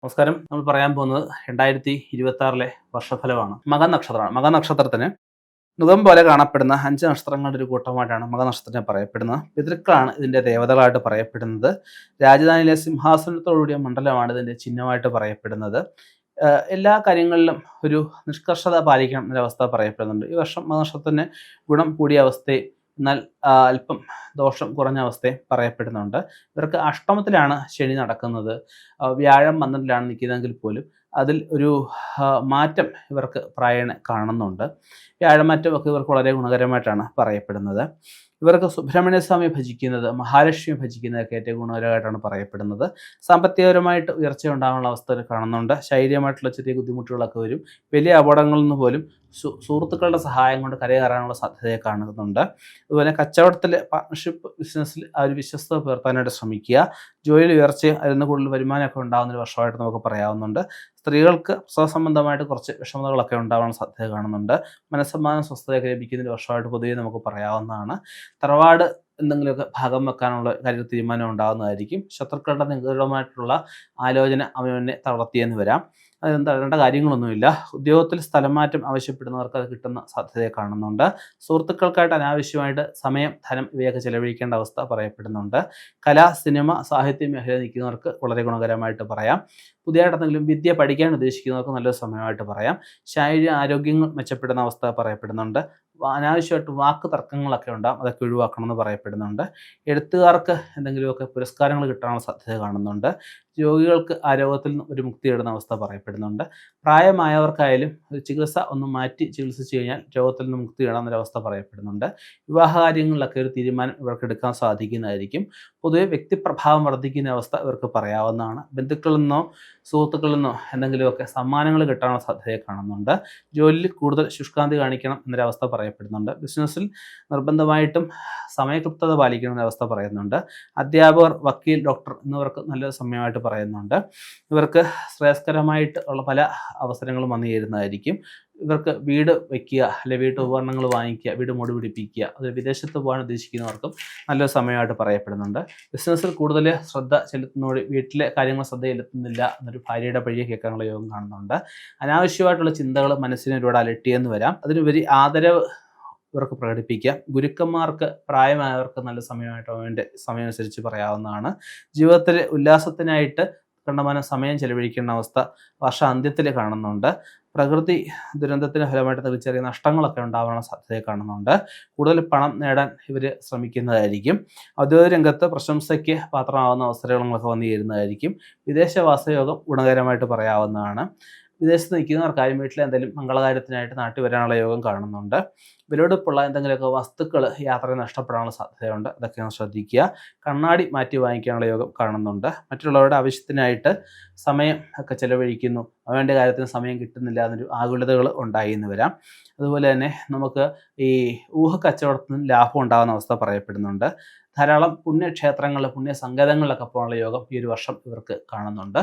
നമസ്കാരം. നമ്മൾ പറയാൻ പോകുന്നത് 2026 വർഷഫലമാണ്. മകനക്ഷത്രമാണ്. മകനക്ഷത്രത്തിന് നുകം പോലെ കാണപ്പെടുന്ന 5 നക്ഷത്രങ്ങളുടെ ഒരു കൂട്ടമായിട്ടാണ് മകനക്ഷത്രത്തിനെ പറയപ്പെടുന്നത്. പിതൃക്കളാണ് ഇതിന്റെ ദേവതകളായിട്ട് പറയപ്പെടുന്നത്. രാജധാനിയിലെ സിംഹാസനത്തോടുകൂടിയ മണ്ഡലമാണ് ഇതിന്റെ ചിഹ്നമായിട്ട് പറയപ്പെടുന്നത്. എല്ലാ കാര്യങ്ങളിലും ഒരു നിഷ്കർഷത പാലിക്കണം എന്നൊരവസ്ഥ പറയപ്പെടുന്നുണ്ട്. ഈ വർഷം മകനക്ഷത്രത്തിന് ഗുണം കൂടിയ അവസ്ഥയും എന്നാൽ അല്പം ദോഷം കുറഞ്ഞ അവസ്ഥയും പറയപ്പെടുന്നുണ്ട്. ഇവർക്ക് അഷ്ടമത്തിലാണ് ശനി നടക്കുന്നത്. വ്യാഴം 12ലാണ് നിൽക്കുന്നതെങ്കിൽ പോലും അതിൽ ഒരു മാറ്റം ഇവർക്ക് പ്രായേണ കാണുന്നുണ്ട്. വ്യാഴമാറ്റമൊക്കെ ഇവർക്ക് വളരെ ഗുണകരമായിട്ടാണ് പറയപ്പെടുന്നത്. ഇവർക്ക് സുബ്രഹ്മണ്യ സ്വാമി ഭജിക്കുന്നത്, മഹാലക്ഷ്മി ഭജിക്കുന്നതൊക്കെ ഏറ്റവും ഗുണകരമായിട്ടാണ് പറയപ്പെടുന്നത്. സാമ്പത്തികപരമായിട്ട് ഉയർച്ച ഉണ്ടാകാനുള്ള അവസ്ഥ കാണുന്നുണ്ട്. ശാരീരികമായിട്ടുള്ള ചെറിയ ബുദ്ധിമുട്ടുകളൊക്കെ വരും. വലിയ അപകടങ്ങളിൽ നിന്ന് പോലും സുഹൃത്തുക്കളുടെ സഹായം കൊണ്ട് കരകയറാനുള്ള സാധ്യതയെ കാണുന്നുണ്ട്. അതുപോലെ കച്ചവടത്തിൽ, പാർട്ട്ണർഷിപ്പ് ബിസിനസ്സിൽ ആ ഒരു വിശ്വസ്തത പുലർത്താനായിട്ട് ശ്രമിക്കുക. ജോലിയിൽ ഉയർച്ചയും അതിൽ നിന്ന് കൂടുതൽ വരുമാനമൊക്കെ ഉണ്ടാകുന്ന ഒരു വർഷമായിട്ട് നമുക്ക് പറയാവുന്നുണ്ട്. സ്ത്രീകൾക്ക് പ്രസവ സംബന്ധമായിട്ട് കുറച്ച് വിഷമതകളൊക്കെ ഉണ്ടാവാൻ സാധ്യത കാണുന്നുണ്ട്. മനസ്സമാധാനം, സ്വസ്ഥതയൊക്കെ ലഭിക്കുന്ന ഒരു വർഷമായിട്ട് പൊതുവെ നമുക്ക് പറയാവുന്നതാണ്. തറവാട് എന്തെങ്കിലുമൊക്കെ ഭാഗം വെക്കാനുള്ള കാര്യത്തിൽ തീരുമാനം ഉണ്ടാകുന്നതായിരിക്കും. ശത്രുക്കളുടെ നിഗൂഢമായിട്ടുള്ള ആലോചന അവനെ തളർത്തിയെന്ന് വരാം. അതെന്താ തടയേണ്ട കാര്യങ്ങളൊന്നുമില്ല. ഉദ്യോഗത്തിൽ സ്ഥലം മാറ്റം ആവശ്യപ്പെടുന്നവർക്ക് അത് കിട്ടുന്ന സാധ്യതയെ കാണുന്നുണ്ട്. സുഹൃത്തുക്കൾക്കായിട്ട് അനാവശ്യമായിട്ട് സമയം, ധനം ഇവയൊക്കെ ചെലവഴിക്കേണ്ട അവസ്ഥ പറയപ്പെടുന്നുണ്ട്. കല, സിനിമ, സാഹിത്യ മേഖല നിൽക്കുന്നവർക്ക് വളരെ ഗുണകരമായിട്ട് പറയാം. പുതിയതായിട്ട് എന്തെങ്കിലും വിദ്യ പഠിക്കാൻ ഉദ്ദേശിക്കുന്നവർക്ക് നല്ലൊരു സമയമായിട്ട് പറയാം. ശാരീരിക ആരോഗ്യങ്ങൾ മെച്ചപ്പെടുന്ന അവസ്ഥ പറയപ്പെടുന്നുണ്ട്. അനാവശ്യമായിട്ട് വാക്ക് തർക്കങ്ങളൊക്കെ ഉണ്ടാകും, അതൊക്കെ ഒഴിവാക്കണമെന്ന് പറയപ്പെടുന്നുണ്ട്. എഴുത്തുകാർക്ക് എന്തെങ്കിലുമൊക്കെ പുരസ്കാരങ്ങൾ കിട്ടാനുള്ള സാധ്യത കാണുന്നുണ്ട്. രോഗികൾക്ക് ആ രോഗത്തിൽ നിന്ന് ഒരു മുക്തി നേടുന്ന അവസ്ഥ പറയപ്പെടുന്നുണ്ട്. പ്രായമായവർക്കായാലും ചികിത്സ ഒന്ന് മാറ്റി ചികിത്സിച്ച് കഴിഞ്ഞാൽ രോഗത്തിൽ നിന്ന് മുക്തി നേടാവുന്നൊരവസ്ഥ പറയപ്പെടുന്നുണ്ട്. വിവാഹകാര്യങ്ങളിലൊക്കെ ഒരു തീരുമാനം ഇവർക്ക് എടുക്കാൻ സാധിക്കുന്നതായിരിക്കും. പൊതുവെ വ്യക്തിപ്രഭാവം വർദ്ധിക്കുന്ന അവസ്ഥ ഇവർക്ക് പറയാവുന്നതാണ്. ബന്ധുക്കളിൽ നിന്നോ സുഹൃത്തുക്കളിൽ നിന്നോ എന്തെങ്കിലുമൊക്കെ സമ്മാനങ്ങൾ കിട്ടാനുള്ള സാധ്യതയെ കാണുന്നുണ്ട്. ജോലിയിൽ കൂടുതൽ ശുഷ്കാന്തി കാണിക്കണം എന്നൊരവസ്ഥ പറയപ്പെടുന്നുണ്ട്. ബിസിനസ്സിൽ നിർബന്ധമായിട്ടും സമയക്ലിപ്തത പാലിക്കണം എന്നൊരവസ്ഥ പറയുന്നുണ്ട്. അധ്യാപകർ, വക്കീൽ, ഡോക്ടർ എന്നിവർക്ക് നല്ലൊരു സമയമായിട്ട് പറയുന്നുണ്ട്. ഇവർക്ക് ശ്രേയസ്കരമായിട്ട് ഉള്ള പല അവസരങ്ങളും വന്നു ചേരുന്നതായിരിക്കും. ഇവർക്ക് വീട് വയ്ക്കുക, അല്ലെങ്കിൽ വീട്ടുപകരണങ്ങൾ വാങ്ങിക്കുക, വീട് മോടി പിടിപ്പിക്കുക, അത് വിദേശത്ത് പോകാൻ ഉദ്ദേശിക്കുന്നവർക്കും നല്ലൊരു സമയമായിട്ട് പറയപ്പെടുന്നുണ്ട്. ബിസിനസ്സിൽ കൂടുതൽ ശ്രദ്ധ ചെലുത്തുന്നതോടെ വീട്ടിലെ കാര്യങ്ങൾ ശ്രദ്ധ ചെലുത്തുന്നില്ല എന്നൊരു ഭാര്യയുടെ പഴിയെ കേൾക്കാനുള്ള യോഗം കാണുന്നുണ്ട്. അനാവശ്യമായിട്ടുള്ള ചിന്തകൾ മനസ്സിനെ ഒരുപാട് അലട്ടിയെന്ന് വരാം. അതിനുപരി ആദരവ് ഇവർക്ക് പ്രകടിപ്പിക്കാം. ഗുരുക്കന്മാർക്ക്, പ്രായമായവർക്ക് നല്ല സമയമായിട്ട് അവൻ്റെ സമയമനുസരിച്ച് പറയാവുന്നതാണ്. ജീവിതത്തിൽ ഉല്ലാസത്തിനായിട്ട് കണ്ടമാനം സമയം ചെലവഴിക്കേണ്ട അവസ്ഥ വർഷാന്ത്യത്തിൽ കാണുന്നുണ്ട്. പ്രകൃതി ദുരന്തത്തിന് ഫലമായിട്ട് ചെറിയ നഷ്ടങ്ങളൊക്കെ ഉണ്ടാവാനുള്ള സാധ്യതയെ കാണുന്നുണ്ട്. കൂടുതൽ പണം നേടാൻ ഇവർ ശ്രമിക്കുന്നതായിരിക്കും. ഔദ്യോഗിക രംഗത്ത് പ്രശംസയ്ക്ക് പാത്രമാവുന്ന അവസരങ്ങളൊക്കെ വന്നു ചേരുന്നതായിരിക്കും. വിദേശവാസയോഗം ഗുണകരമായിട്ട് പറയാവുന്നതാണ്. വിദേശത്ത് നിൽക്കുന്നവർക്കാരും വീട്ടിലെ എന്തെങ്കിലും മംഗളകാര്യത്തിനായിട്ട് നാട്ടിൽ വരാനുള്ള യോഗം കാണുന്നുണ്ട്. വിലപിടിപ്പുള്ള എന്തെങ്കിലുമൊക്കെ വസ്തുക്കൾ യാത്രയിൽ നഷ്ടപ്പെടാനുള്ള സാധ്യതയുണ്ട്. അതൊക്കെ ഒന്ന് ശ്രദ്ധിക്കുക. കണ്ണാടി മാറ്റി വാങ്ങിക്കാനുള്ള യോഗം കാണുന്നുണ്ട്. മറ്റുള്ളവരുടെ ആവശ്യത്തിനായിട്ട് സമയം ഒക്കെ ചെലവഴിക്കുന്നു, അവൻ്റെ കാര്യത്തിന് സമയം കിട്ടുന്നില്ല എന്നൊരു ആകുലതകൾ ഉണ്ടായി എന്ന് വരാം. അതുപോലെ തന്നെ നമുക്ക് ഈ ഊഹക്കച്ചവടത്തിൽ നിന്ന് ലാഭം ഉണ്ടാകുന്ന അവസ്ഥ പറയപ്പെടുന്നുണ്ട്. ധാരാളം പുണ്യക്ഷേത്രങ്ങളിൽ, പുണ്യ സങ്കേതങ്ങളിലൊക്കെ പോകാനുള്ള യോഗം ഈ ഒരു വർഷം ഇവർക്ക് കാണുന്നുണ്ട്.